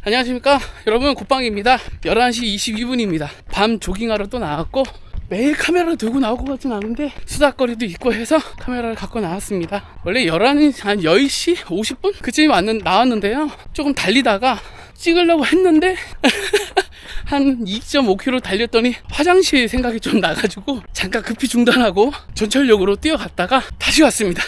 안녕하십니까 여러분, 굿방입니다. 11시 22분입니다 밤 조깅하러 또 나왔고, 매일 카메라를 들고 나올 것 같진 않은데 수다거리도 있고 해서 카메라를 갖고 나왔습니다. 원래 10시 50분? 그쯤에 나왔는데요, 조금 달리다가 찍으려고 했는데 한 2.5km 달렸더니 화장실 생각이 좀 나가지고 잠깐 급히 중단하고 전철역으로 뛰어갔다가 다시 왔습니다.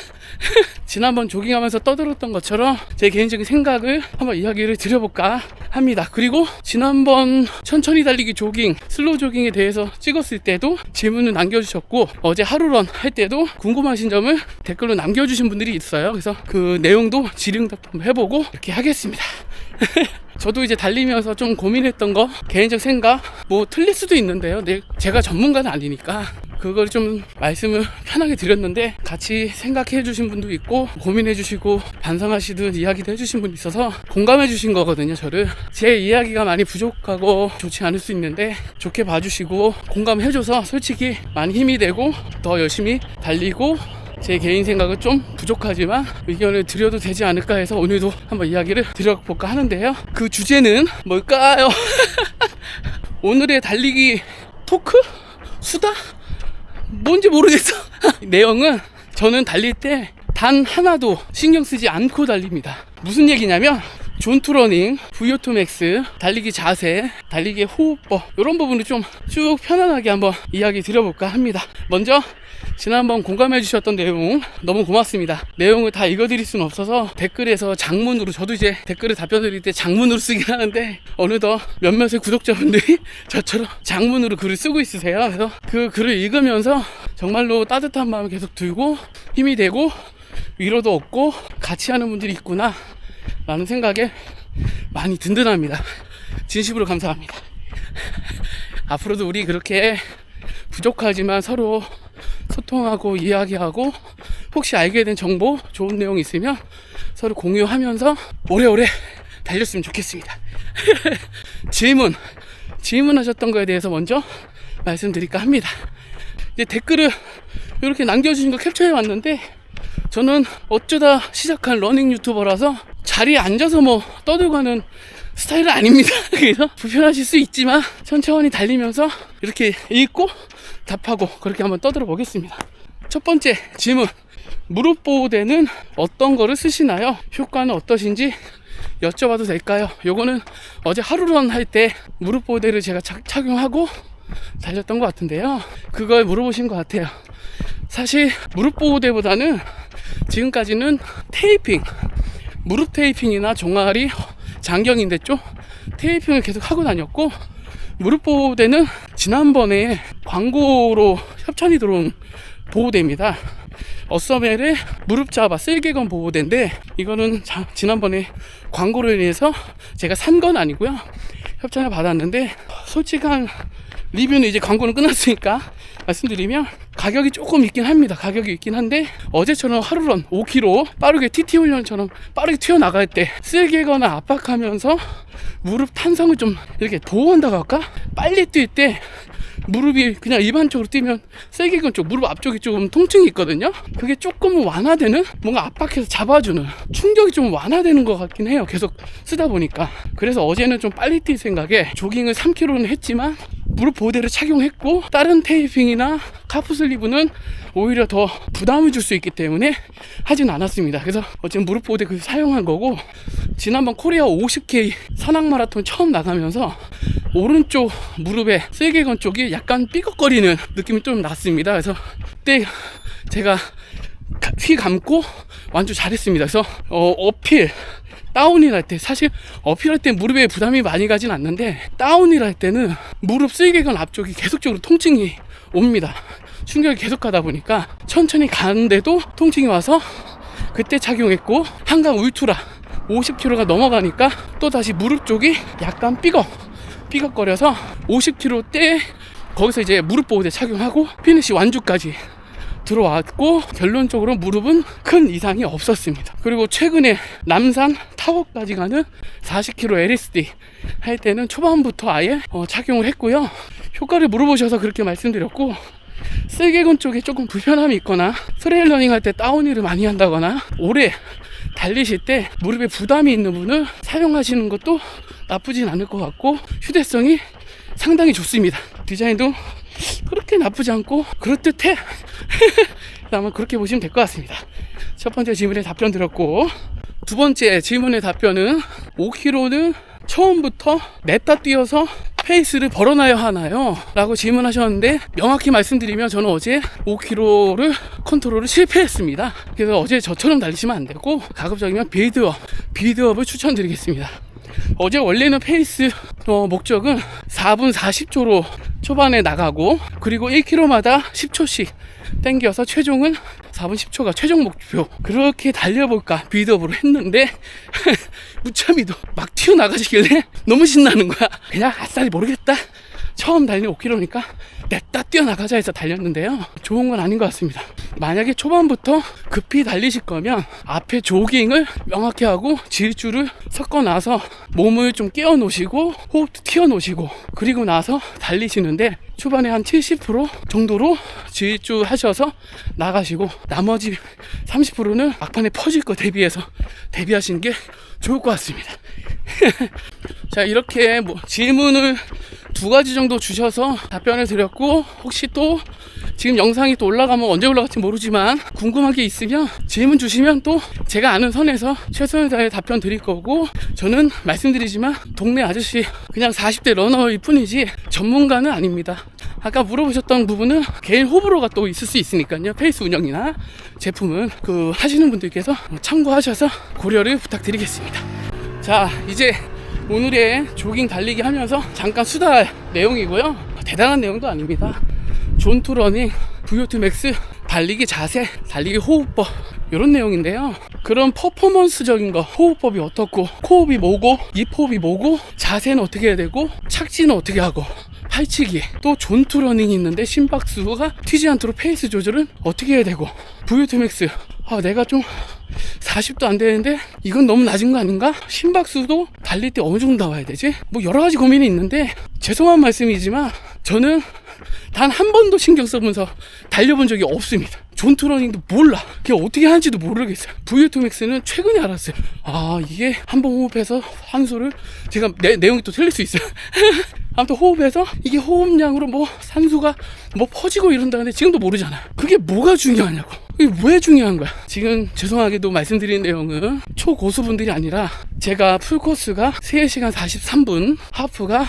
지난번 조깅하면서 떠들었던 것처럼 제 개인적인 생각을 한번 이야기를 드려볼까 합니다. 그리고 지난번 천천히 달리기 조깅, 슬로우 조깅에 대해서 찍었을 때도 질문을 남겨주셨고, 어제 하루런 할 때도 궁금하신 점을 댓글로 남겨주신 분들이 있어요. 그래서 그 내용도 질의응답도 한번 해보고 이렇게 하겠습니다. 저도 이제 달리면서 좀 고민했던 거, 개인적 생각, 뭐 틀릴 수도 있는데요. 제가 전문가는 아니니까 그걸 좀 말씀을 편하게 드렸는데, 같이 생각해 주신 분도 있고 고민해 주시고 반성하시듯 이야기도 해 주신 분이 있어서 공감해 주신 거거든요. 저를 제 이야기가 많이 부족하고 좋지 않을 수 있는데 좋게 봐주시고 공감해 줘서 솔직히 많이 힘이 되고 더 열심히 달리고, 제 개인 생각은 좀 부족하지만 의견을 드려도 되지 않을까 해서 오늘도 한번 이야기를 드려볼까 하는데요. 그 주제는 뭘까요? 오늘의 달리기 토크? 수다? 뭔지 모르겠어. 내용은, 저는 달릴 때 단 하나도 신경 쓰지 않고 달립니다. 무슨 얘기냐면, 존투러닝, VO2 맥스, 달리기 자세, 달리기의 호흡법, 이런 부분을 좀 쭉 편안하게 한번 이야기 드려볼까 합니다. 먼저 지난번 공감해 주셨던 내용 너무 고맙습니다. 내용을 다 읽어드릴 수는 없어서 댓글에서 장문으로, 저도 이제 댓글을 답변 드릴 때 장문으로 쓰긴 하는데 어느덧 몇몇의 구독자분들이 저처럼 장문으로 글을 쓰고 있으세요. 그래서 그 글을 읽으면서 정말로 따뜻한 마음이 계속 들고 힘이 되고 위로도 얻고 같이 하는 분들이 있구나 라는 생각에 많이 든든합니다. 진심으로 감사합니다. 앞으로도 우리 그렇게 부족하지만 서로 소통하고 이야기하고, 혹시 알게 된 정보, 좋은 내용 있으면 서로 공유하면서 오래오래 달렸으면 좋겠습니다. 질문하셨던 거에 대해서 먼저 말씀드릴까 합니다. 이제 댓글을 이렇게 남겨주신 거 캡처해 왔는데, 저는 어쩌다 시작한 러닝 유튜버라서 자리에 앉아서 뭐 떠들고 하는 스타일은 아닙니다. 그래서 불편하실 수 있지만 천천히 달리면서 이렇게 읽고 답하고 그렇게 한번 떠들어 보겠습니다. 첫 번째 질문, 무릎 보호대는 어떤 거를 쓰시나요? 효과는 어떠신지 여쭤봐도 될까요? 요거는 어제 하루런 할 때 무릎 보호대를 제가 착용하고 달렸던 것 같은데요, 그걸 물어보신 것 같아요. 사실 무릎 보호대보다는 지금까지는 테이핑, 무릎 테이핑이나 종아리, 장경인대 쪽 테이핑을 계속 하고 다녔고, 무릎 보호대는 지난번에 광고로 협찬이 들어온 보호대입니다. 어서멜의 무릎 잡아 쓸개건 보호대인데, 이거는 지난번에 광고로 인해서 제가 산 건 아니고요, 협찬을 받았는데, 솔직한 리뷰는 이제 광고는 끝났으니까 말씀드리면 가격이 조금 있긴 합니다. 가격이 있긴 한데, 어제처럼 하루런 5km 빠르게 TT 훈련처럼 빠르게 튀어나갈 때 쓸개거나 압박하면서 무릎 탄성을 좀 이렇게 보호한다고 할까? 빨리 뛸 때 무릎이 그냥 일반적으로 뛰면 쓸개건 쪽, 무릎 앞쪽이 조금 통증이 있거든요. 그게 조금은 완화되는, 뭔가 압박해서 잡아주는 충격이 좀 완화되는 것 같긴 해요, 계속 쓰다 보니까. 그래서 어제는 좀 빨리 뛸 생각에 조깅을 3km는 했지만 무릎 보호대를 착용했고, 다른 테이핑이나 카프슬리브는 오히려 더 부담을 줄 수 있기 때문에 하진 않았습니다. 그래서 어쨌든 무릎 보호대 그 사용한 거고, 지난번 코리아 50K 산악 마라톤 처음 나가면서 오른쪽 무릎에 쓸개건 쪽이 약간 삐걱거리는 느낌이 좀 났습니다. 그래서 그때 제가 휘 감고 완주 잘했습니다. 그래서 어필, 다운힐 할 때, 사실 어필할 때 무릎에 부담이 많이 가진 않는데, 다운힐 할 때는 무릎 쓸개건 앞쪽이 계속적으로 통증이 옵니다. 충격이 계속 가다 보니까 천천히 가는데도 통증이 와서 그때 착용했고, 한강 울트라 50km가 넘어가니까 또 다시 무릎 쪽이 약간 삐걱거려서 50km 때 거기서 이제 무릎 보호대 착용하고 피니시 완주까지 들어왔고, 결론적으로 무릎은 큰 이상이 없었습니다. 그리고 최근에 남산 타워까지 가는 40km LSD 할 때는 초반부터 아예 착용을 했고요. 효과를 물어보셔서 그렇게 말씀드렸고, 쓸개건 쪽에 조금 불편함이 있거나 트레일 러닝 할 때 다운힐을 많이 한다거나 오래 달리실 때 무릎에 부담이 있는 분은 사용하시는 것도 나쁘진 않을 것 같고 휴대성이 상당히 좋습니다. 디자인도 그렇게 나쁘지 않고 그럴듯해. 아마 그렇게 보시면 될 것 같습니다. 첫 번째 질문에 답변 드렸고, 두 번째 질문의 답변은 5km는 처음부터 냈다 뛰어서 페이스를 벌어놔야 하나요? 라고 질문하셨는데, 명확히 말씀드리면 저는 어제 5km를 컨트롤을 실패했습니다. 그래서 어제 저처럼 달리시면 안 되고 가급적이면 빌드업을 추천드리겠습니다. 어제 원래는 페이스 목적은 4분 40초로 초반에 나가고, 그리고 1km마다 10초씩 땡겨서 최종은 4분 10초가 최종 목표, 그렇게 달려볼까 빌드업으로 했는데 무참히도 막 튀어나가시길래 너무 신나는 거야. 그냥 아싸리 모르겠다, 처음 달리는 5km니까 냈다 뛰어나가자 해서 달렸는데요, 좋은 건 아닌 것 같습니다. 만약에 초반부터 급히 달리실 거면 앞에 조깅을 명확히 하고 질주를 섞어 놔서 몸을 좀 깨워 놓으시고 호흡도 튀어 놓으시고, 그리고 나서 달리시는데 초반에 한 70% 정도로 질주 하셔서 나가시고, 나머지 30%는 막판에 퍼질 거 대비하시는 게 좋을 것 같습니다. 자, 이렇게 질문을 2가지 정도 주셔서 답변을 드렸고, 혹시 또 지금 영상이 또 올라가면 언제 올라갈지 모르지만 궁금한 게 있으면 질문 주시면 또 제가 아는 선에서 최선을 다해 답변 드릴 거고, 저는 말씀드리지만 동네 아저씨 그냥 40대 러너일 뿐이지 전문가는 아닙니다. 아까 물어보셨던 부분은 개인 호불호가 또 있을 수 있으니까요. 페이스 운영이나 제품은 하시는 분들께서 참고하셔서 고려를 부탁드리겠습니다. 자, 이제 오늘의 조깅 달리기 하면서 잠깐 수다할 내용이고요. 대단한 내용도 아닙니다. 존투러닝, VO2 맥스, 달리기 자세, 달리기 호흡법, 이런 내용인데요. 그런 퍼포먼스적인 거, 호흡법이 어떻고, 코호흡이 뭐고, 입호흡이 뭐고, 자세는 어떻게 해야 되고, 착지는 어떻게 하고, 팔치기, 또 존투러닝이 있는데 심박수가 튀지 않도록 페이스 조절은 어떻게 해야 되고, VO2 맥스, 내가 좀 40도 안 되는데 이건 너무 낮은 거 아닌가? 심박수도 달릴 때 어느 정도 나와야 되지? 여러 가지 고민이 있는데, 죄송한 말씀이지만 저는 단 한 번도 신경 써보면서 달려본 적이 없습니다. 존투러닝도 몰라. 그게 어떻게 하는지도 모르겠어요. VO2 맥스는 최근에 알았어요. 이게 한 번 호흡해서 산소를, 제가 내용이 또 틀릴 수 있어요. 아무튼 호흡해서 이게 호흡량으로 산소가 퍼지고 이런다는데 지금도 모르잖아요. 그게 뭐가 중요하냐고. 이게 왜 중요한 거야? 지금 죄송하게도 말씀드린 내용은 초고수분들이 아니라, 제가 풀코스가 3시간 43분, 하프가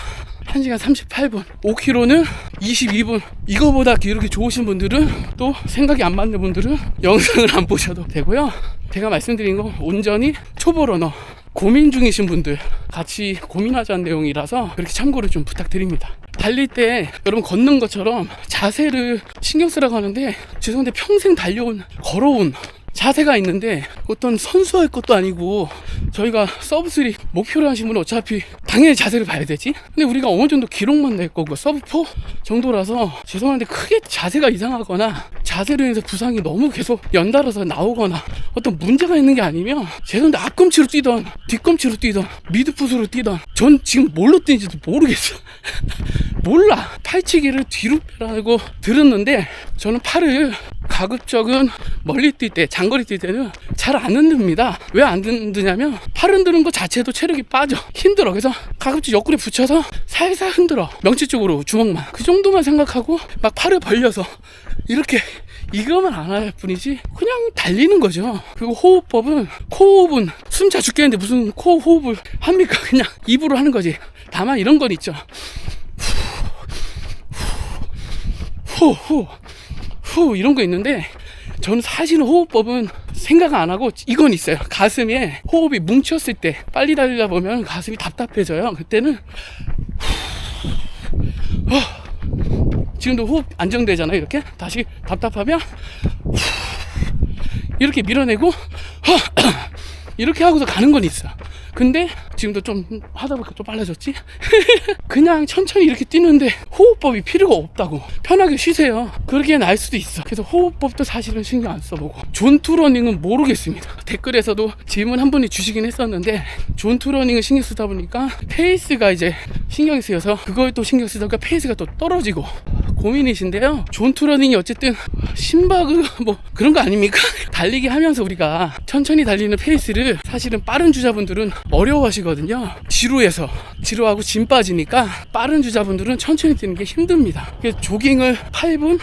1시간 38분, 5km는 22분, 이거보다 기록이 좋으신 분들은, 또 생각이 안 맞는 분들은 영상을 안 보셔도 되고요. 제가 말씀드린 거 온전히 초보 러너, 고민 중이신 분들 같이 고민하자는 내용이라서 그렇게 참고를 좀 부탁드립니다. 달릴 때 여러분 걷는 것처럼 자세를 신경 쓰라고 하는데, 죄송한데 평생 걸어온 자세가 있는데, 어떤 선수할 것도 아니고, 저희가 서브3 목표로 하신 분은 어차피 당연히 자세를 봐야 되지. 근데 우리가 어느 정도 기록만 낼 거고 서브4 정도라서, 죄송한데 크게 자세가 이상하거나 자세로 인해서 부상이 너무 계속 연달아서 나오거나 어떤 문제가 있는 게 아니면, 죄송한데 앞꿈치로 뛰던 뒷꿈치로 뛰던 미드풋으로 뛰던, 전 지금 뭘로 뛰는지도 모르겠어. 몰라. 팔치기를 뒤로 빼라고 들었는데, 저는 팔을 가급적은 멀리 뛸 때, 장거리 뛸 때는 잘 안 흔듭니다. 왜 안 흔드냐면, 팔 흔드는 것 자체도 체력이 빠져, 힘들어. 그래서 가급적 옆구리 붙여서 살살 흔들어, 명치 쪽으로 주먹만, 그 정도만 생각하고 막 팔을 벌려서 이렇게, 이거만 안 할 뿐이지 그냥 달리는 거죠. 그리고 호흡법은, 코호흡은 숨차 죽겠는데 무슨 코호흡을 합니까? 그냥 입으로 하는 거지. 다만 이런 건 있죠. 후 이런 거 있는데, 저는 사실은 호흡법은 생각 안 하고 이건 있어요. 가슴에 호흡이 뭉쳤을 때 빨리 달리다 보면 가슴이 답답해져요. 그때는 지금도 호흡 안정되잖아요. 이렇게 다시 답답하면 이렇게 밀어내고 이렇게 하고서 가는 건 있어. 근데 지금도 좀 하다 보니까 좀 빨라졌지? 그냥 천천히 이렇게 뛰는데 호흡법이 필요가 없다고. 편하게 쉬세요. 그러기엔 알 수도 있어. 그래서 호흡법도 사실은 신경 안 써보고. 존투러닝은 모르겠습니다. 댓글에서도 질문 한 분이 주시긴 했었는데, 존투러닝을 신경 쓰다 보니까 페이스가 이제 신경이 쓰여서 그걸 또 신경 쓰다 보니까 페이스가 또 떨어지고 고민이신데요. 존투러닝이 어쨌든 심박을 그런 거 아닙니까? 달리기 하면서 우리가 천천히 달리는 페이스를 사실은 빠른 주자분들은 어려워하시거든요. 빠지거든요. 지루하고 진 빠지니까 빠른 주자분들은 천천히 뛰는 게 힘듭니다. 그래서 조깅을 8분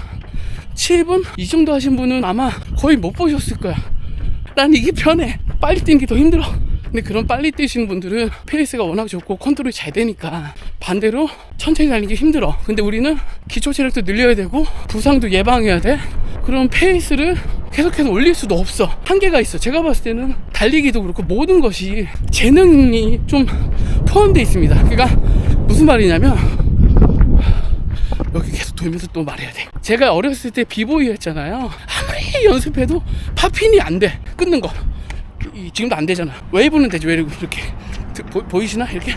7분 이 정도 하신 분은 아마 거의 못 보셨을 거야. 난 이게 편해. 빨리 뛰는 게 더 힘들어. 근데 그런 빨리 뛰시는 분들은 페이스가 워낙 좋고 컨트롤이 잘 되니까 반대로 천천히 달리는 게 힘들어. 근데 우리는 기초 체력도 늘려야 되고 부상도 예방해야 돼. 그럼 페이스를 계속해서 올릴 수도 없어. 한계가 있어. 제가 봤을 때는 달리기도 그렇고 모든 것이 재능이 좀 포함되어 있습니다. 그러니까 무슨 말이냐면 여기 계속 돌면서 또 말해야 돼. 제가 어렸을 때 비보이 했잖아요. 아무리 연습해도 팝핀이 안 돼. 끊는 거 지금도 안 되잖아. 웨이브는 되지. 웨이브 이렇게 보이시나? 이렇게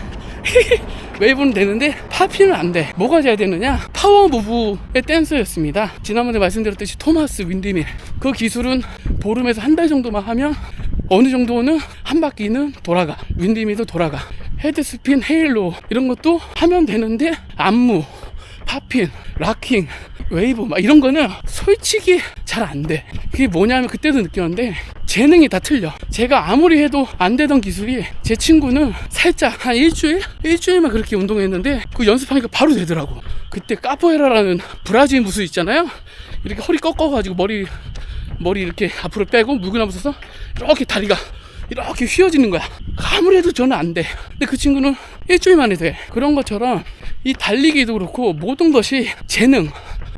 웨이브는 되는데 팝핀은 안 돼. 뭐가 돼야 되느냐? 파워 무브의 댄서였습니다. 지난번에 말씀드렸듯이 토마스 윈디밀. 그 기술은 보름에서 한 달 정도만 하면 어느 정도는 한 바퀴는 돌아가. 윈디밀도 돌아가. 헤드스핀, 헤일로 이런 것도 하면 되는데 안무, 팝핀, 락킹, 웨이브 막 이런 거는 솔직히 잘 안 돼. 그게 뭐냐면 그때도 느꼈는데 재능이 다 틀려. 제가 아무리 해도 안 되던 기술이 제 친구는 살짝 한 일주일만 그렇게 운동했는데 그 연습하니까 바로 되더라고. 그때 카포에라라는 브라질 무술 있잖아요. 이렇게 허리 꺾어가지고 머리 이렇게 앞으로 빼고 물구나무 서서 이렇게 다리가 이렇게 휘어지는 거야. 아무리 해도 저는 안 돼. 근데 그 친구는 일주일 만에 돼. 그런 것처럼 이 달리기도 그렇고 모든 것이 재능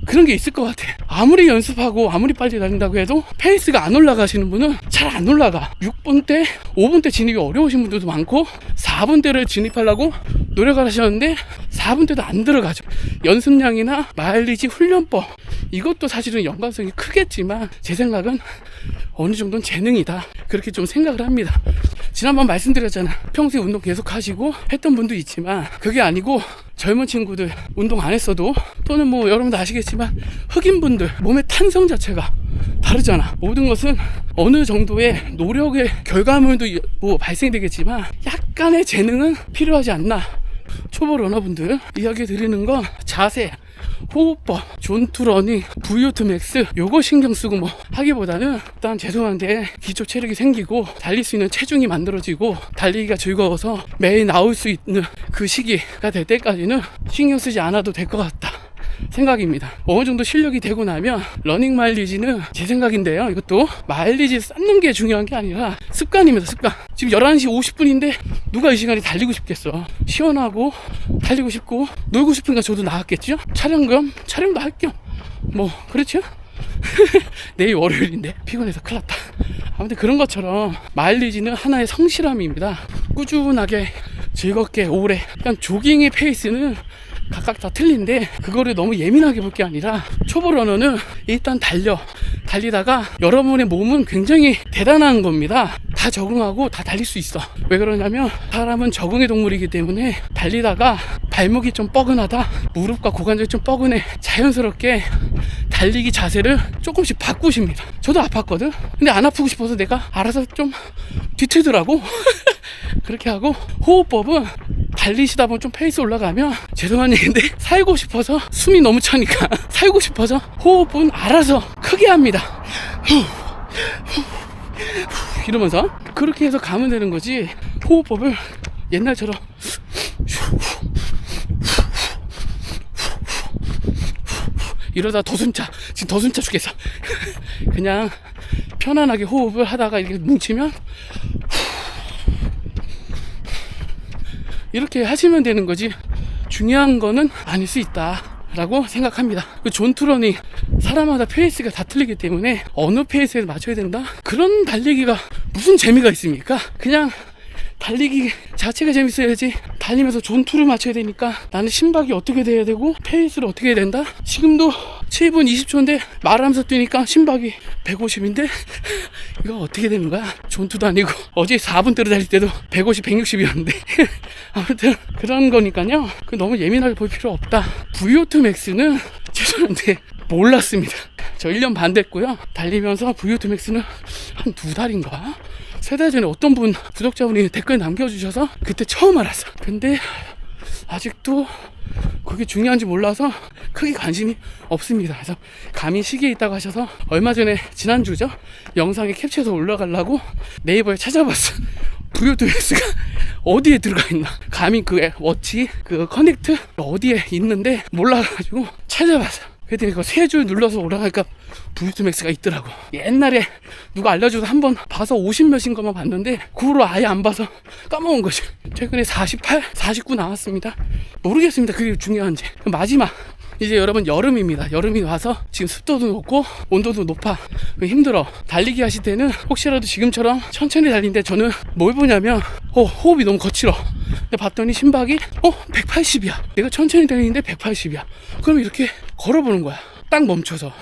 그런 게 있을 것 같아. 아무리 연습하고 아무리 빨리 달린다고 해도 페이스가 안 올라가시는 분은 잘 안 올라가. 6분대 5분대 진입이 어려우신 분들도 많고 4분대를 진입하려고 노력을 하셨는데 4분대도 안 들어가죠. 연습량이나 마일리지 훈련법 이것도 사실은 연관성이 크겠지만 제 생각은 어느 정도는 재능이다 그렇게 좀 생각을 합니다. 지난번 말씀드렸잖아. 평소에 운동 계속 하시고 했던 분도 있지만 그게 아니고 젊은 친구들 운동 안 했어도 또는 뭐 여러분도 아시겠지만 흑인분들 몸의 탄성 자체가 다르잖아. 모든 것은 어느 정도의 노력의 결과물도 뭐 발생되겠지만 약간의 재능은 필요하지 않나. 초보 러너분들 이야기 드리는 건 자세, 호흡법, 존투 러닝, VO2 맥스 요거 신경 쓰고 뭐 하기보다는 일단 죄송한데 기초 체력이 생기고 달릴 수 있는 체중이 만들어지고 달리기가 즐거워서 매일 나올 수 있는 그 시기가 될 때까지는 신경 쓰지 않아도 될 것 같다 생각입니다. 어느 정도 실력이 되고 나면 러닝 마일리지는 제 생각인데요. 이것도 마일리지 쌓는 게 중요한 게 아니라 습관입니다. 습관. 지금 11시 50분인데 누가 이 시간에 달리고 싶겠어. 시원하고 달리고 싶고 놀고 싶으니까 저도 나왔겠죠. 촬영도 할 겸 뭐 그렇죠. 내일 월요일인데 피곤해서 큰일 났다. 아무튼 그런 것처럼 마일리지는 하나의 성실함입니다. 꾸준하게 즐겁게 오래. 그냥 조깅의 페이스는 각각 다 틀린데 그거를 너무 예민하게 볼 게 아니라 초보 러너는 일단 달리다가 여러분의 몸은 굉장히 대단한 겁니다. 다 적응하고 다 달릴 수 있어. 왜 그러냐면 사람은 적응의 동물이기 때문에 달리다가 발목이 좀 뻐근하다, 무릎과 고관절이 좀 뻐근해, 자연스럽게 달리기 자세를 조금씩 바꾸십니다. 저도 아팠거든. 근데 안 아프고 싶어서 내가 알아서 좀 뒤틀더라고. 그렇게 하고 호흡법은 달리시다 보면 좀 페이스 올라가면 죄송한 얘기인데 살고 싶어서 숨이 너무 차니까 살고 싶어서 호흡은 알아서 크게 합니다. 이러면서 그렇게 해서 가면 되는 거지. 호흡법을 옛날처럼 이러다 지금 더 숨차 죽겠어. 그냥 편안하게 호흡을 하다가 이렇게 뭉치면 이렇게 하시면 되는 거지. 중요한 거는 아닐 수 있다 라고 생각합니다. 그 존투러닝 사람마다 페이스가 다 틀리기 때문에 어느 페이스에 맞춰야 된다? 그런 달리기가 무슨 재미가 있습니까? 그냥 달리기 자체가 재밌어야지. 달리면서 존투를 맞춰야 되니까 나는 심박이 어떻게 돼야 되고 페이스를 어떻게 해야 된다? 지금도 7분 20초인데 말하면서 뛰니까 심박이 150인데 이거 어떻게 되는 거야? 존투도 아니고 어제 4분대로 달릴 때도 150, 160이었는데 아무튼 그런 거니까요. 그 너무 예민하게 볼 필요 없다. VO2 맥스는 죄송한데 몰랐습니다. 저 1년 반 됐고요. 달리면서 VO2 맥스는 한 2달인가? 3달 전에 어떤 분 구독자분이 댓글 남겨주셔서 그때 처음 알았어. 근데 아직도 그게 중요한지 몰라서 크게 관심이 없습니다. 그래서 감히 시기에 있다고 하셔서 얼마 전에 지난주죠 영상에 캡처해서 올라가려고 네이버에 찾아봤어. VO2max가 어디에 들어가 있나, 감히 그 워치 그 커넥트 어디에 있는데 몰라가지고 찾아봤어. 그랬더니 이거 3줄 눌러서 올라가니까 VO2max가 있더라고. 옛날에 누가 알려줘서 한번 봐서 50몇인 것만 봤는데 그 후로 아예 안 봐서 까먹은 거지. 최근에 48, 49 나왔습니다. 모르겠습니다, 그게 중요한지. 마지막, 이제 여러분 여름입니다. 여름이 와서 지금 습도도 높고 온도도 높아. 힘들어. 달리기 하실 때는 혹시라도 지금처럼 천천히 달리는데, 저는 뭘 보냐면 호흡이 너무 거칠어. 근데 봤더니 심박이 180이야 내가 천천히 달리는데 180이야 그럼 이렇게 걸어보는 거야. 딱 멈춰서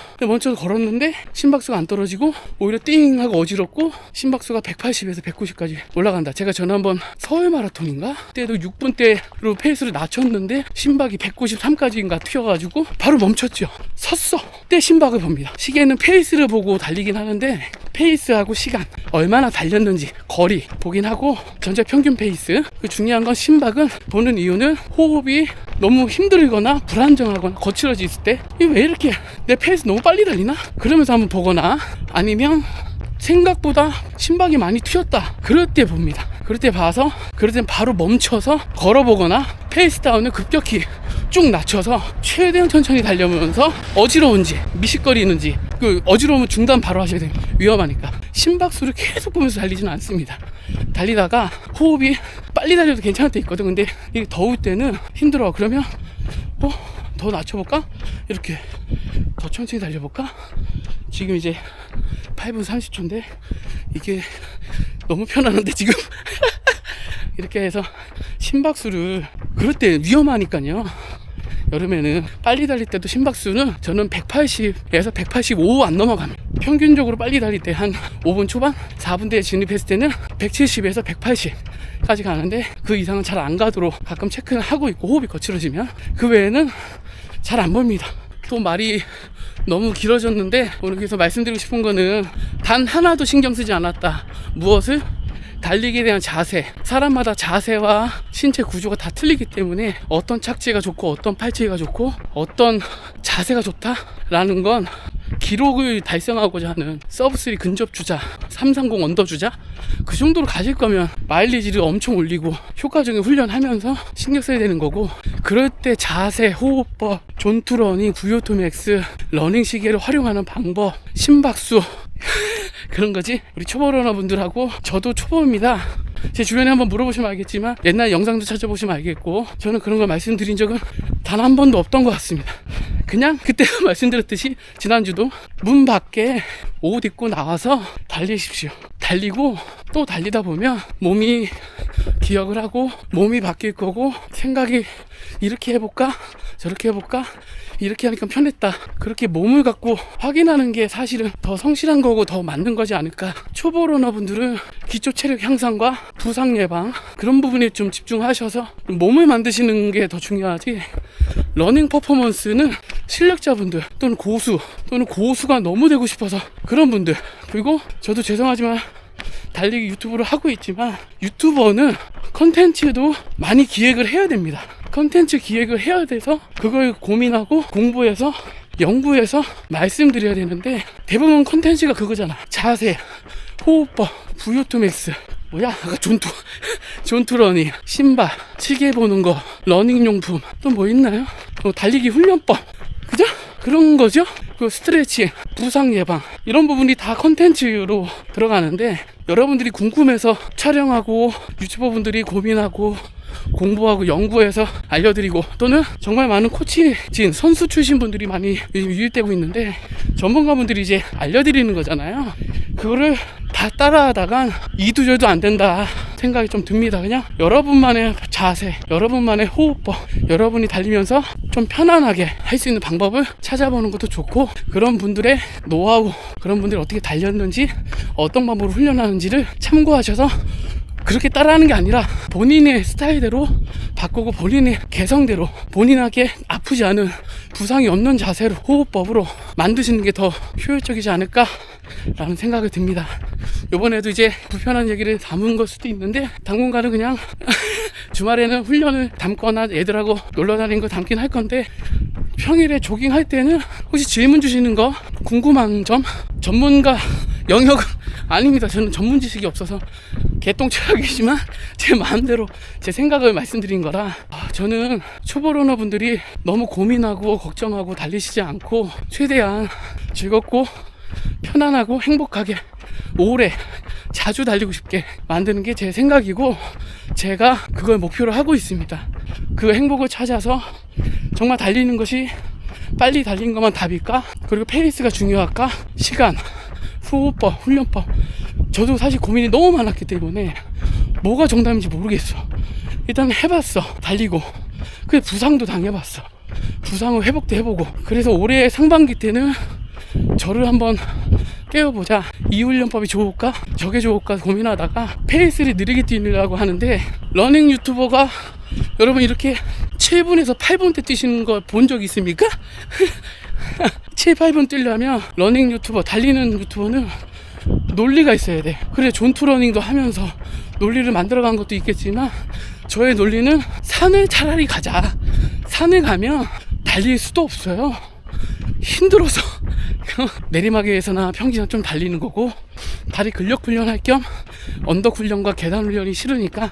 걸었는데 심박수가 안 떨어지고 오히려 띵 하고 어지럽고 심박수가 180에서 190까지 올라간다. 제가 전에 한번 서울 마라톤인가 그때도 6분대로 페이스를 낮췄는데 심박이 193까지인가 튀어가지고 바로 멈췄죠. 섰어. 그때 심박을 봅니다. 시계는 페이스를 보고 달리긴 하는데 페이스하고 시간, 얼마나 달렸는지 거리 보긴 하고 전체 평균 페이스. 중요한 건 심박은 보는 이유는 호흡이 너무 힘들거나 불안정하거나 거칠어질 때 왜 이렇게 내 페이스 너무 빨리 달리나? 그러면서 한번 보거나, 아니면 생각보다 심박이 많이 튀었다, 그럴 때 봅니다. 그럴 때 봐서, 그럴 땐 바로 멈춰서 걸어보거나 페이스 다운을 급격히 쭉 낮춰서 최대한 천천히 달려면서 어지러운지 미식거리는지, 그 어지러우면 중단 바로 하셔야 돼요. 위험하니까. 심박수를 계속 보면서 달리지는 않습니다. 달리다가 호흡이 빨리 달려도 괜찮을 때 있거든. 근데 이게 더울 때는 힘들어. 그러면 더 낮춰볼까? 이렇게 더 천천히 달려볼까? 지금 이제 8분 30초인데 이게 너무 편안한데 지금 이렇게 해서 심박수를, 그럴 때 위험하니까요. 여름에는 빨리 달릴 때도 심박수는 저는 180에서 185 안 넘어갑니다. 평균적으로 빨리 달릴 때 한 5분 초반 4분대에 진입했을 때는 170에서 180까지 가는데 그 이상은 잘 안 가도록 가끔 체크를 하고 있고, 호흡이 거칠어지면. 그 외에는 잘 안 봅니다. 또 말이 너무 길어졌는데 오늘 여기서 말씀드리고 싶은 거는 단 하나도 신경 쓰지 않았다. 무엇을? 달리기에 대한 자세. 사람마다 자세와 신체 구조가 다 틀리기 때문에 어떤 착지가 좋고 어떤 팔찌가 좋고 어떤 자세가 좋다라는 건 기록을 달성하고자 하는 서브3 근접 주자, 330 언더 주자, 그 정도로 가실 거면 마일리지를 엄청 올리고 효과적인 훈련하면서 신경 써야 되는 거고, 그럴 때 자세, 호흡법, 존투러닝, VO2max, 러닝 시계를 활용하는 방법, 심박수 그런 거지. 우리 초보 러너분들하고, 저도 초보입니다. 제 주변에 한번 물어보시면 알겠지만, 옛날 영상도 찾아보시면 알겠고, 저는 그런 걸 말씀드린 적은 단 한 번도 없던 것 같습니다. 그냥 그때도 말씀드렸듯이 지난주도 문 밖에 옷 입고 나와서 달리십시오. 달리고 또 달리다 보면 몸이 기억을 하고 몸이 바뀔 거고, 생각이 이렇게 해볼까 저렇게 해볼까, 이렇게 하니까 편했다, 그렇게 몸을 갖고 확인하는 게 사실은 더 성실한 거고 더 맞는 거지 않을까. 초보 러너분들은 기초 체력 향상과 부상 예방, 그런 부분에 좀 집중하셔서 몸을 만드시는 게 더 중요하지, 러닝 퍼포먼스는 실력자분들 또는 고수 또는 고수가 너무 되고 싶어서 그런 분들, 그리고 저도 죄송하지만 달리기 유튜브를 하고 있지만 유튜버는 컨텐츠도 많이 기획을 해야 됩니다. 컨텐츠 기획을 해야 돼서 그걸 고민하고 공부해서 연구해서 말씀드려야 되는데, 대부분 컨텐츠가 그거잖아. 자세, 호흡법, VO2max, 아까 존투러닝, 신발, 시계 보는 거, 러닝용품, 또 뭐 있나요? 달리기 훈련법, 그죠? 그런 거죠. 그 스트레칭, 부상 예방, 이런 부분이 다 컨텐츠로 들어가는데, 여러분들이 궁금해서 촬영하고 유튜버분들이 고민하고 공부하고 연구해서 알려드리고, 또는 정말 많은 코치진, 선수 출신 분들이 많이 유입되고 있는데 전문가분들이 이제 알려드리는 거잖아요. 그거를 다 따라하다간 이두저도 안 된다 생각이 좀 듭니다. 그냥 여러분만의 자세, 여러분만의 호흡법, 여러분이 달리면서 좀 편안하게 할 수 있는 방법을 찾아보는 것도 좋고, 그런 분들의 노하우, 그런 분들이 어떻게 달렸는지, 어떤 방법으로 훈련하는지를 참고하셔서 그렇게 따라하는 게 아니라 본인의 스타일대로 바꾸고 본인의 개성대로 본인에게 아프지 않은, 부상이 없는 자세로, 호흡법으로 만드시는 게 더 효율적이지 않을까 라는 생각이 듭니다. 이번에도 이제 불편한 얘기를 담은 걸 수도 있는데, 당분간은 그냥 주말에는 훈련을 담거나 애들하고 놀러 다니는 거 담긴 할 건데, 평일에 조깅할 때는 혹시 질문 주시는 거, 궁금한 점, 전문가 영역은 아닙니다. 저는 전문 지식이 없어서 개똥철학이지만 제 마음대로 제 생각을 말씀드린 거라. 저는 초보 러너분들이 너무 고민하고 걱정하고 달리시지 않고 최대한 즐겁고 편안하고 행복하게 오래 자주 달리고 싶게 만드는 게 제 생각이고, 제가 그걸 목표로 하고 있습니다. 그 행복을 찾아서 정말 달리는 것이 빨리 달리는 것만 답일까? 그리고 페이스가 중요할까? 시간, 호흡법, 훈련법. 저도 사실 고민이 너무 많았기 때문에 뭐가 정답인지 모르겠어. 일단 해봤어. 달리고. 그래, 부상도 당해봤어. 부상을 회복도 해보고. 그래서 올해 상반기 때는 저를 한번 깨워보자. 이 훈련법이 좋을까? 저게 좋을까? 고민하다가 페이스를 느리게 뛰려고 하는데, 러닝 유튜버가 여러분 이렇게 7분에서 8분대 뛰시는 거 본 적 있습니까? 7, 8분 뛰려면 러닝 유튜버, 달리는 유튜버는 논리가 있어야 돼. 그래, 존투러닝도 하면서 논리를 만들어간 것도 있겠지만, 저의 논리는 산을 차라리 가자. 산을 가면 달릴 수도 없어요. 힘들어서 내리막에서나 평지나 좀 달리는 거고, 다리 근력 훈련할 겸 언덕 훈련과 계단 훈련이 싫으니까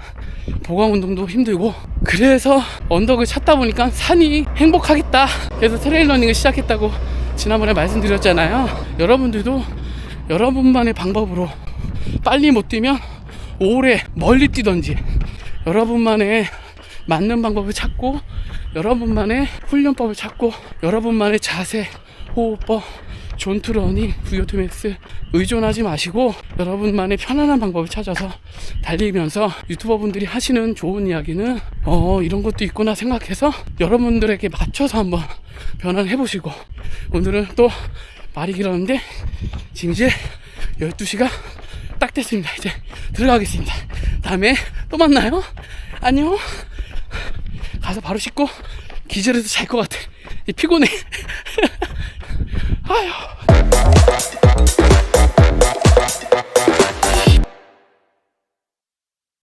보강 운동도 힘들고, 그래서 언덕을 찾다 보니까 산이 행복하겠다. 그래서 트레일 러닝을 시작했다고 지난번에 말씀드렸잖아요. 여러분들도 여러분만의 방법으로 빨리 못 뛰면 오래 멀리 뛰던지, 여러분만의 맞는 방법을 찾고, 여러분만의 훈련법을 찾고, 여러분만의 자세, 호흡법, 존투러닝, VO2max 의존하지 마시고 여러분만의 편안한 방법을 찾아서 달리면서, 유튜버분들이 하시는 좋은 이야기는 이런 것도 있구나 생각해서 여러분들에게 맞춰서 한번 변환해 보시고. 오늘은 또 말이 길었는데 지금 이제 12시가 딱 됐습니다. 이제 들어가겠습니다. 다음에 또 만나요. 안녕. 가서 바로 씻고 기절해서 잘 것 같아. 피곤해. 아휴.